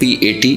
P-80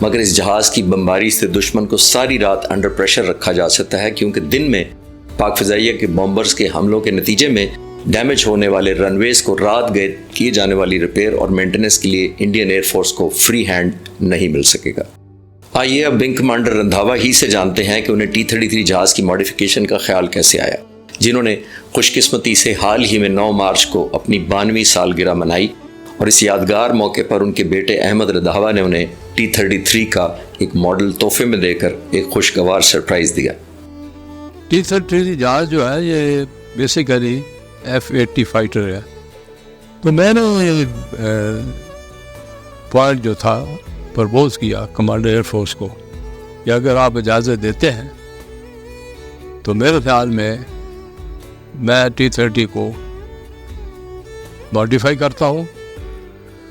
مگر اس جہاز کی بمباری سے دشمن کو ساری رات انڈر پریشر رکھا جا سکتا ہے، کیونکہ دن میں پاک فضائیہ کے بمبرز کے حملوں کے نتیجے میں ڈیمیج ہونے والے رن ویز کو رات گئے کیے جانے والی ریپیئر اور مینٹیننس کے لیے انڈین ایئر فورس کو فری ہینڈ نہیں مل سکے گا۔ آئیے اب ونگ کمانڈر رندھاوا ہی سے جانتے ہیں کہ انہیں T-33 جہاز کی ماڈیفیکیشن کا خیال کیسے آیا، جنہوں نے خوش قسمتی سے حال ہی میں 9 مارچ کو اپنی 92ویں سالگرہ منائی، اور اس یادگار موقع پر ان کے بیٹے احمد رندھاوا نے انہیں T-33 کا ایک ماڈل تحفے میں دے کر ایک خوشگوار سرپرائز دیا۔ T-33 جہاز جو ہے یہ بیسیکلی F-80 فائٹر ہے، تو میں نے پوائنٹ جو تھا پرپوز کیا کمانڈر ایئر فورس کو کہ اگر آپ اجازت دیتے ہیں تو میرے خیال میں T-30 کو ماڈیفائی کرتا ہوں،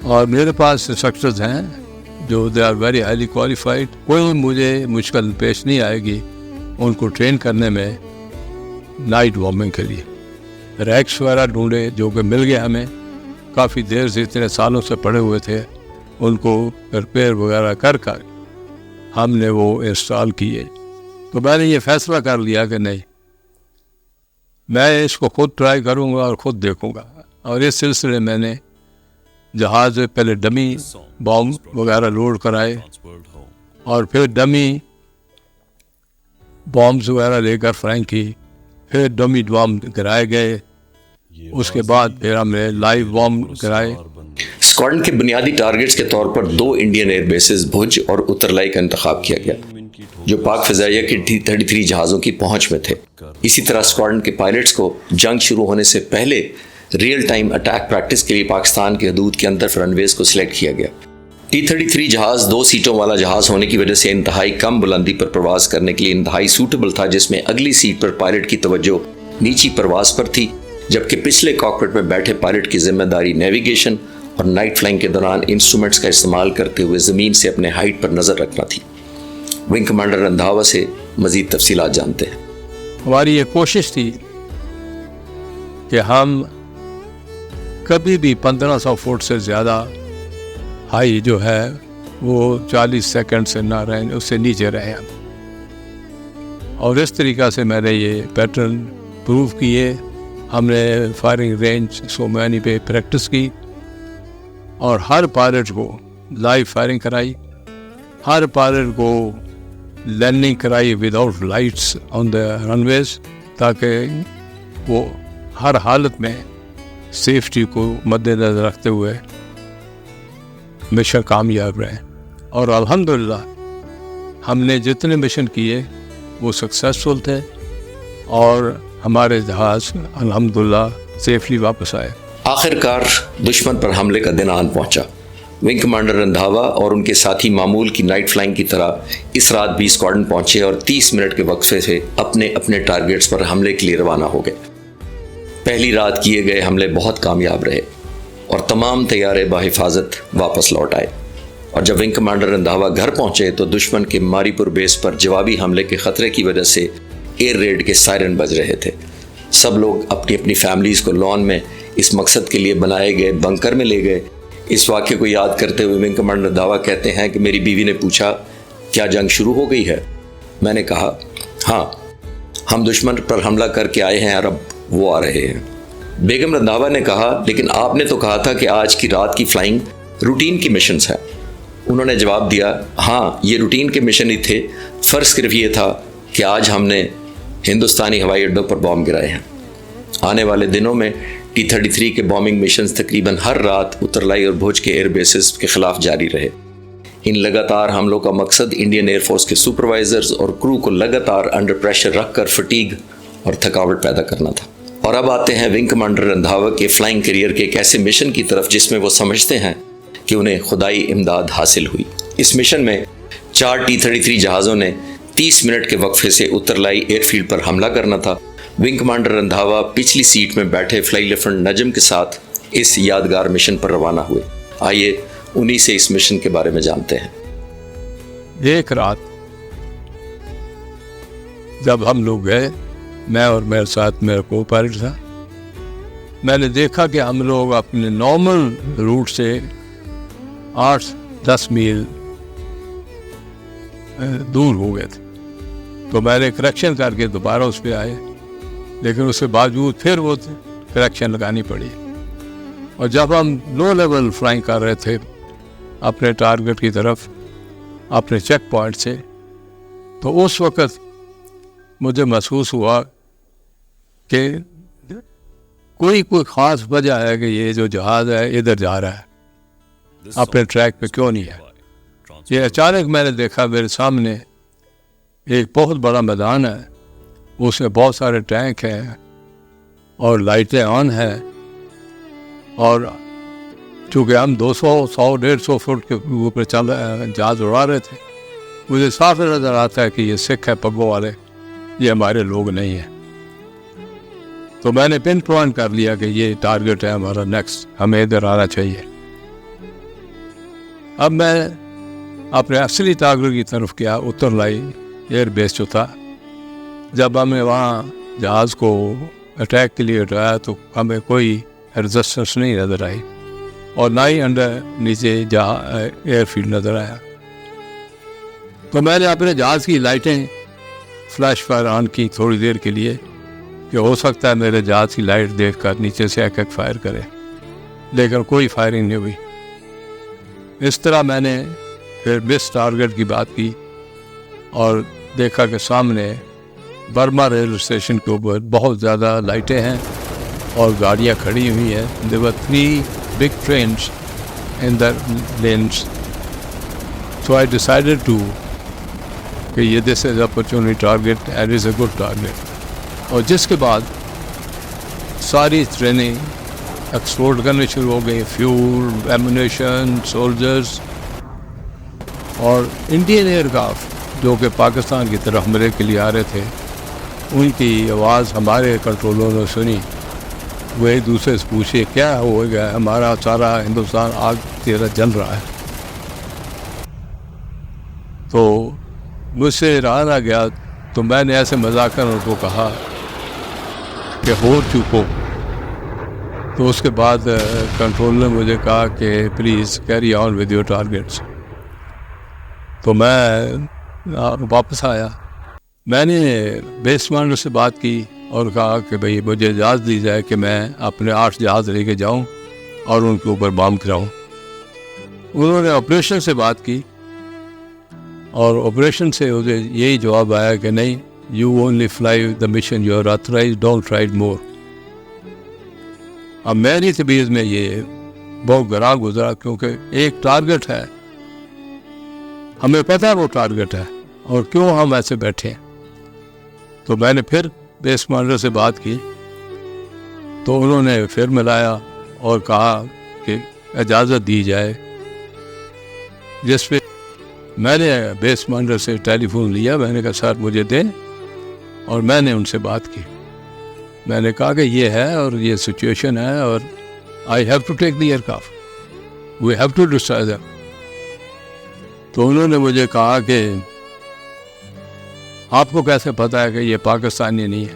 اور میرے پاس انسٹرکٹرز ہیں جو they are very highly qualified, کوئی مجھے مشکل پیش نہیں آئے گی ان کو ٹرین کرنے میں نائٹ وارمنگ کے لیے۔ ریکس وغیرہ ڈھونڈے جو کہ مل گیا ہمیں، کافی دیر سے اتنے سالوں سے پڑے ہوئے تھے، ان کو ریپیئر وغیرہ کر ہم نے وہ انسٹال کیے۔ تو میں نے یہ فیصلہ کر لیا کہ نہیں، میں اس کو خود ٹرائی کروں گا اور خود دیکھوں گا، اور اس سلسلے میں نے جہاز میں پہلے ڈمی بام وغیرہ لوڈ کرائے، اور پھر ڈمی بامز وغیرہ لے کر فائرنگ کی، پھر ڈمی بام گرائے گئے، اس کے بعد پھر ہم نے لائیو بام گرائے۔ اسکواڈرن کے بنیادی ٹارگٹس کے طور پر 2 انڈین ایئر بیسز بھج اور اترلائی کا انتخاب کیا گیا، جو پاک فضائیہ کے T-33 جہازوں کی پہنچ میں تھے۔ اسی طرح اسکواڈرن کے پائلٹس کو جنگ شروع ہونے سے پہلے ریئل ٹائم اٹیک پریکٹس کے لیے پاکستان کے حدود کے اندر رن ویز کو سلیکٹ کیا گیا۔ T-33 جہاز 2 سیٹوں والا جہاز ہونے کی وجہ سے انتہائی کم بلندی پر پرواز کرنے کے لیے انتہائی سوٹیبل تھا، جس میں اگلی سیٹ پر پائلٹ کی توجہ نیچی پرواز پر تھی، جبکہ پچھلے کاکپٹ میں بیٹھے پائلٹ کی ذمہ داری نیویگیشن اور نائٹ فلائنگ کے دوران انسٹرومنٹس کا استعمال کرتے ہوئے زمین سے اپنے ہائٹ پر نظر رکھنا تھی۔ ونگ کمانڈر رندھاوا سے مزید تفصیلات جانتے ہیں۔ ہماری یہ کوشش تھی کہ ہم کبھی بھی 1500 فٹ سے زیادہ ہائی جو ہے وہ 40 سیکنڈ سے نہ رہیں، اس سے نیچے رہیں ہم، اور اس طریقہ سے میں نے یہ پیٹرن پروو کیے۔ ہم نے فائرنگ رینج سومانی پہ پریکٹس کی، اور ہر پائلٹ کو لائیو فائرنگ کرائی، ہر پائلٹ کو لینڈنگ کرائی وداؤٹ لائٹس آن دا رن ویز، تاکہ وہ ہر حالت میں سیفٹی کو مد نظر رکھتے ہوئے مشن کامیاب رہے۔ اور الحمدللہ ہم نے جتنے مشن کیے وہ سکسیسفل تھے، اور ہمارے جہاز الحمدللہ سیفلی واپس آئے۔ آخر کار دشمن پر حملے کا دن آن پہنچا۔ ونگ کمانڈر رندھاوا اور ان کے ساتھی معمول کی نائٹ فلائنگ کی طرح اس رات بھی اسکواڈرن پہنچے، اور 30 منٹ کے وقفے سے اپنے اپنے ٹارگٹس پر حملے کے لیے روانہ ہو گئے۔ پہلی رات کیے گئے حملے بہت کامیاب رہے، اور تمام طیارے بحفاظت واپس لوٹ آئے، اور جب ونگ کمانڈر رندھاوا گھر پہنچے تو دشمن کے ماری پور بیس پر جوابی حملے کے خطرے کی وجہ سے ایئر ریڈ کے سائرن بج رہے تھے۔ سب لوگ اپنی اپنی فیملیز کو لان میں اس مقصد کے لیے بنائے گئے بنکر میں لے گئے۔ اس واقعے کو یاد کرتے ہوئے ونگ کمانڈر رندھاوا کہتے ہیں کہ میری بیوی نے پوچھا، کیا جنگ شروع ہو گئی ہے؟ میں نے کہا، ہاں، ہم دشمن پر حملہ کر کے آئے ہیں اور اب وہ آ رہے ہیں۔ بیگم رندھاوا نے کہا، لیکن آپ نے تو کہا تھا کہ آج کی رات کی فلائنگ روٹین کی مشنز ہیں۔ انہوں نے جواب دیا، ہاں، یہ روٹین کے مشن ہی تھے، فرق صرف یہ تھا کہ آج ہم نے ہندوستانی ہوائی اڈوں پر بام گرائے ہیں۔ آنے والے دنوں میں T-33 کے بامنگ مشنز تقریباً ہر رات اترلائی اور بھوج کے ایئر بیسز کے خلاف جاری رہے۔ ان لگاتار حملوں کا مقصد انڈین ایئر فورس کے سپروائزرز اور کرو کو لگاتار انڈر پریشر رکھ کر فٹیگ اور تھکاوٹ پیدا کرنا تھا۔ اور اب آتے ہیں ونگ کمانڈر رندھاوا کے فلائنگ کیریئر کے ایک ایسے مشن کی طرف جس میں وہ سمجھتے ہیں کہ انہیں خدائی امداد حاصل ہوئی۔ اس مشن میں 4 T-33 جہازوں نے 30 منٹ کے وقفے سے اترلائی ایئر فیلڈ پر حملہ کرنا تھا۔ ونگ کمانڈر رندھاوا پچھلی سیٹ میں بیٹھے فلائی لیفٹیننٹ نجم کے ساتھ اس یادگار مشن پر روانہ ہوئے۔ آئیے انہی سے اس مشن کے بارے میں جانتے ہیں۔ ایک رات جب ہم لوگ گئے، میں اور میرے ساتھ میرا کو پائلٹ تھا، میں نے دیکھا کہ ہم لوگ اپنے نارمل روٹ سے 8-10 میل دور ہو گئے تھے. تو میں نے کریکشن کر کے دوبارہ اس پہ آئے, لیکن اس کے باوجود پھر وہ کریکشن لگانی پڑی. اور جب ہم لو لیول فلائنگ کر رہے تھے اپنے ٹارگٹ کی طرف اپنے چیک پوائنٹ سے, تو اس وقت مجھے محسوس ہوا کہ کوئی خاص وجہ ہے کہ یہ جو جہاز ہے ادھر جا رہا ہے, اپنے ٹریک پہ کیوں نہیں ہے. یہ اچانک میں نے دیکھا میرے سامنے ایک بہت بڑا میدان ہے, اس میں بہت سارے ٹینک ہیں اور لائٹیں آن ہیں, اور چونکہ ہم 100-150 فٹ کے اوپر جہاز اڑا رہے تھے, مجھے صاف نظر آتا ہے کہ یہ سکھ ہے پگوں والے, یہ ہمارے لوگ نہیں ہیں. تو میں نے پن پوائنٹ کر لیا کہ یہ ٹارگٹ ہے ہمارا نیکسٹ, ہمیں ادھر آنا چاہیے. اب میں اپنے اصلی ٹارگٹ کی طرف گیا, اتر لائی ایئر بیس جو تھا. جب ہمیں وہاں جہاز کو اٹیک کے لیے اٹھایا تو ہمیں کوئی ریزسٹنس نہیں نظر آئی, اور نہ ہی انڈر نیچے جہاں ایئر فیلڈ نظر آیا. تو میں نے اپنے جہاز کی لائٹیں فلیش فائر آن کی تھوڑی دیر کے لیے, کہ ہو سکتا ہے میرے جہاز کی لائٹ دیکھ کر نیچے سے ایک فائر کرے, لیکن کوئی فائرنگ نہیں ہوئی. اس طرح میں نے پھر مس ٹارگٹ کی بات کی اور دیکھا کہ سامنے برما ریلوے اسٹیشن کے اوپر بہت زیادہ لائٹیں ہیں اور گاڑیاں کھڑی ہوئی ہیں. there were 3 big trains in the lanes. So I decided to کہ یہ this is opportunity target and is a good target. اور جس کے بعد ساری ٹرینیں ایکسپورٹ کرنے شروع ہو گئی, فیول, ایمونیشن, سولجرز. اور انڈین ایئر کرافٹ جو کہ پاکستان کی طرف حملے کے لیے آ رہے تھے, ان کی آواز ہمارے کنٹرولوں نے سنی. وہ ایک دوسرے سے پوچھے کیا ہو گیا, ہمارا سارا ہندوستان آگ کی طرح جل رہا ہے. تو مجھ سے رہا نہ گیا, تو میں نے ایسے مذاکر ان کو کہا کہ ہو چکو. تو اس کے بعد کنٹرول نے مجھے کہا کہ please carry on with your targets. تو میں واپس آیا. میں نے بیس کمانڈر سے بات کی اور کہا کہ بھئی مجھے اجازت دی جائے کہ میں اپنے 8 جہاز لے کے جاؤں اور ان کے اوپر بام گراؤں. انہوں نے آپریشن سے بات کی اور آپریشن سے مجھے یہی جواب آیا کہ نہیں, you only fly the mission you are authorise, don't try more. اب میری طبیعت میں یہ بہت گراں گزرا, کیونکہ ایک ٹارگٹ ہے, ہمیں پتہ ہے وہ ٹارگٹ ہے, اور کیوں ہم ایسے بیٹھے ہیں. تو میں نے پھر بیس کمانڈر سے بات کی, تو انہوں نے پھر ملایا اور کہا کہ اجازت دی جائے, جس پہ میں نے بیس کمانڈر سے ٹیلی فون لیا. میں نے کہا سر مجھے دیں, اور میں نے ان سے بات کی. میں نے کہا کہ یہ ہے اور یہ سچویشن ہے, اور I have to take the aircraft, we have to destroy them. تو انہوں نے مجھے کہا کہ آپ کو کیسے پتہ ہے کہ یہ پاکستانی نہیں ہے.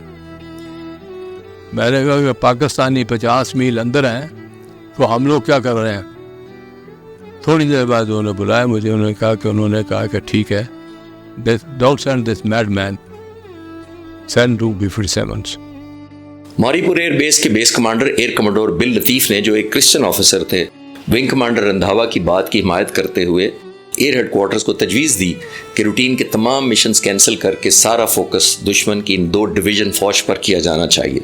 میں نے کہا کہ پاکستانی 50 میل اندر ہیں, تو ہم لوگ کیا کر رہے ہیں. تھوڑی دیر بعد انہوں نے بلایا مجھے. انہوں نے کہا کہ ٹھیک ہے, don't send this mad man, send to B-57. Mauripur air base کے base commander air commodore Bill Latif نے, جو ایک کرسچن آفیسر تھے, ونگ کمانڈر رندھاوا کی بات کی حمایت کرتے ہوئے ایئر ہیڈ کوارٹرز کو تجویز دی کہ روٹین کے تمام مشنز کینسل کر کے سارا فوکس دشمن کی ان 2 ڈویژن فوج پر کیا جانا چاہیے.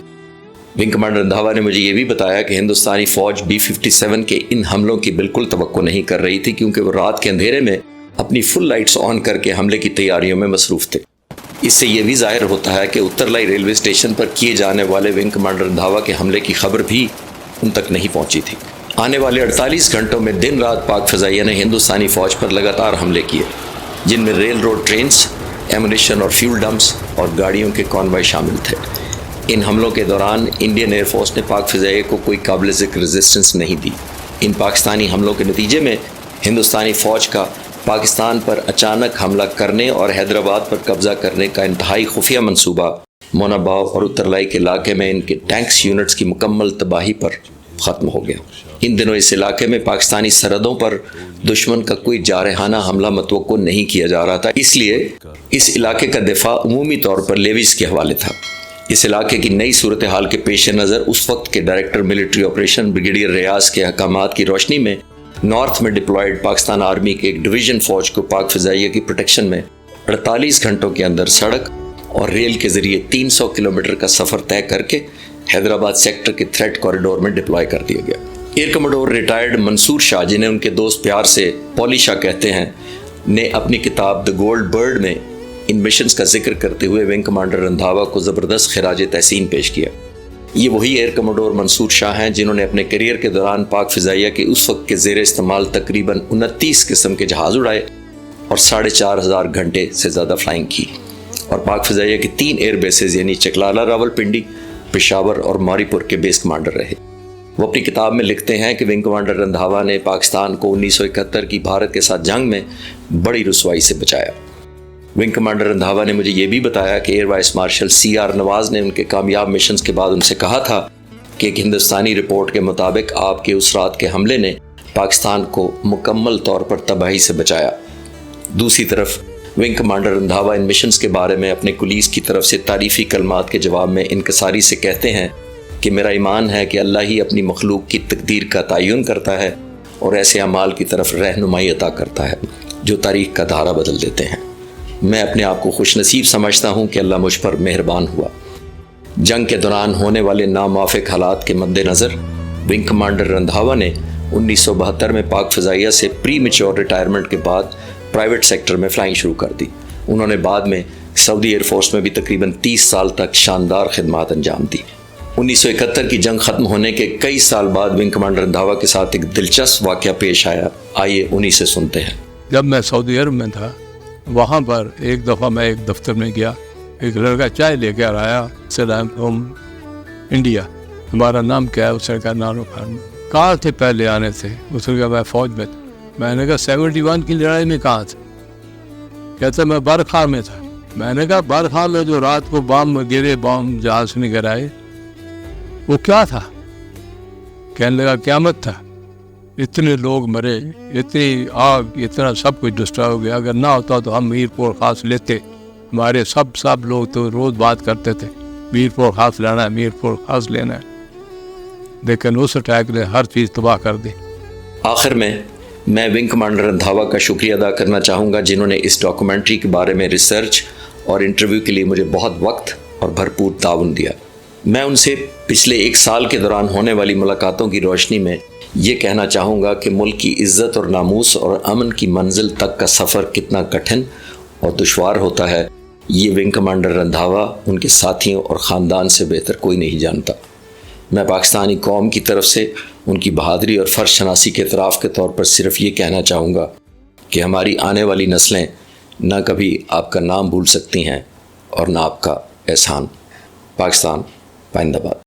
ونگ کمانڈر رندھاوا نے مجھے یہ بھی بتایا کہ ہندوستانی فوج B-57 کے ان حملوں کی بالکل توقع نہیں کر رہی تھی, کیونکہ وہ رات کے اندھیرے میں اپنی فل لائٹس آن کر کے حملے کی تیاریوں میں مصروف تھے. اس سے یہ بھی ظاہر ہوتا ہے کہ اترلائی ریلوے اسٹیشن پر کیے جانے والے ونگ کمانڈر رندھاوا کے حملے کی خبر بھی ان تک نہیں پہنچی تھی. آنے والے 48 گھنٹوں میں دن رات پاک فضائیہ نے ہندوستانی فوج پر لگاتار حملے کیے, جن میں ریل روڈ ٹرینز, ایمونیشن اور فیول ڈمپس اور گاڑیوں کے کانوائے شامل تھے. ان حملوں کے دوران انڈین ایئر فورس نے پاک فضائیہ کو کوئی قابل ذکر ریزسٹنس نہیں دی. ان پاکستانی حملوں کے نتیجے میں ہندوستانی فوج کا پاکستان پر اچانک حملہ کرنے اور حیدرآباد پر قبضہ کرنے کا انتہائی خفیہ منصوبہ موناباو اور اترلائی کے علاقے میں ان کے ٹینکس یونٹس کی مکمل تباہی پر ختم ہو گیا. ان دنوں اس علاقے میں پاکستانی سرحدوں پر دشمن کا کوئی جارحانہ حملہ متوقع نہیں کیا جا رہا تھا، اس لیے اس علاقے کا دفاع عمومی طور پر لیویز کے حوالے تھا۔ اس علاقے کی نئی صورتحال کے پیش نظر اس وقت کے ڈائریکٹر ملٹری آپریشن بریگیڈیئر ریاض کے احکامات کی روشنی میں نارتھ میں ڈپلائیڈ پاکستان آرمی کے ایک ڈویژن فوج کو پاک فضائیہ کی پروٹیکشن میں 48 گھنٹوں کے اندر سڑک اور ریل کے ذریعے 300 کلومیٹر کا سفر طے کر کے حیدرآباد سیکٹر کے تھریٹ کوریڈور میں ڈپلوائے کر دیا گیا۔ ایئر کموڈور ریٹائرڈ منصور شاہ، جنہیں ان کے دوست پیار سے پولی شاہ کہتے ہیں، نے اپنی کتاب دی گولڈ برڈ میں ان مشنز کا ذکر کرتے ہوئے ونگ کمانڈر رندھاوا کو زبردست خراج تحسین پیش کیا۔ یہ وہی ایئر کموڈور منصور شاہ ہیں جنہوں نے اپنے کیریئر کے دوران پاک فضائیہ کے اس وقت کے زیر استعمال تقریباً 29 قسم کے جہاز اڑائے اور 4,500 گھنٹے سے زیادہ فلائنگ کی، اور پاک فضائیہ کے 3 ایئر بیسز یعنی چکلالہ، راولپنڈی، پشاور اور ماری پور کے بیس کمانڈر رہے۔ وہ اپنی کتاب میں لکھتے ہیں کہ ونگ کمانڈر رندھاوا نے پاکستان کو 1971 کی بھارت کے ساتھ جنگ میں بڑی رسوائی سے بچایا۔ ونگ کمانڈر رندھاوا نے مجھے یہ بھی بتایا کہ ایئر وائس مارشل CR نواز نے ان کے کامیاب مشنز کے بعد ان سے کہا تھا کہ ایک ہندوستانی رپورٹ کے مطابق آپ کے اس رات کے حملے نے پاکستان کو مکمل طور پر تباہی سے بچایا۔ دوسری طرف ونگ کمانڈر رندھاوا ان مشنز کے بارے میں اپنے کلیگز کی طرف سے تعریفی کلمات کے جواب میں انکساری سے کہتے ہیں کہ میرا ایمان ہے کہ اللہ ہی اپنی مخلوق کی تقدیر کا تعین کرتا ہے اور ایسے اعمال کی طرف رہنمائی عطا کرتا ہے جو تاریخ کا دھارا بدل دیتے ہیں۔ میں اپنے آپ کو خوش نصیب سمجھتا ہوں کہ اللہ مجھ پر مہربان ہوا۔ جنگ کے دوران ہونے والے ناموافق حالات کے مد نظر ونگ کمانڈر رندھاوا نے 1972 میں پاک فضائیہ سے پری میچور ریٹائرمنٹ کے بعد پرائیویٹ سیکٹر میں فلائنگ شروع کر دی۔ انہوں نے بعد میں سعودی ایئر فورس میں بھی تقریباً 30 سال تک شاندار خدمات انجام دی۔ 1971 کی جنگ ختم ہونے کے کئی سال بعد ونگ کمانڈر رندھاوا کے ساتھ ایک دلچسپ واقعہ پیش آیا، آئیے انہی سے سنتے ہیں۔ جب میں سعودی عرب میں تھا، وہاں پر ایک دفعہ میں ایک دفتر میں گیا، ایک لڑکا چائے لے کر آیا، سلام فرام انڈیا، ہمارا نام کیا ہے؟ اس نے کہا نانو خان۔ کہاں تھے پہلے آنے سے؟ اس نے کہا میں فوج میں تھا۔ میں نے کہا 71 کی لڑائی میں کہاں تھا؟ کہتا میں برخار میں تھا۔ میں نے کہا برخار میں جو رات کو بام گرے، بام جہاز سے گرائے، وہ کیا تھا؟ کہنے لگا قیامت تھا، اتنے لوگ مرے، اتنی آگ، اتنا سب کچھ ڈسٹرائب ہو گیا۔ اگر نہ ہوتا تو ہم میر پور خاص لیتے، ہمارے سب لوگ تو روز بات کرتے تھے میر پور خاص لینا ہے، میر پور خاص لینا ہے، لیکن اس اٹیک نے ہر چیز تباہ کر دی۔ آخر میں ونگ کمانڈر رندھاوا کا شکریہ ادا کرنا چاہوں گا جنہوں نے اس ڈاکومنٹری کے بارے میں ریسرچ اور انٹرویو کے لیے مجھے بہت وقت اور بھرپور تعاون دیا۔ میں ان سے پچھلے 1 سال کے دوران ہونے والی ملاقاتوں کی روشنی میں یہ کہنا چاہوں گا کہ ملک کی عزت اور ناموس اور امن کی منزل تک کا سفر کتنا کٹھن اور دشوار ہوتا ہے، یہ ونگ کمانڈر رندھاوا، ان کے ساتھیوں اور خاندان سے بہتر کوئی نہیں جانتا۔ میں پاکستانی قوم کی طرف سے ان کی بہادری اور فرض شناسی کے اعتراف کے طور پر صرف یہ کہنا چاہوں گا کہ ہماری آنے والی نسلیں نہ کبھی آپ کا نام بھول سکتی ہیں اور نہ آپ کا احسان۔ پاکستان پائندہ باد۔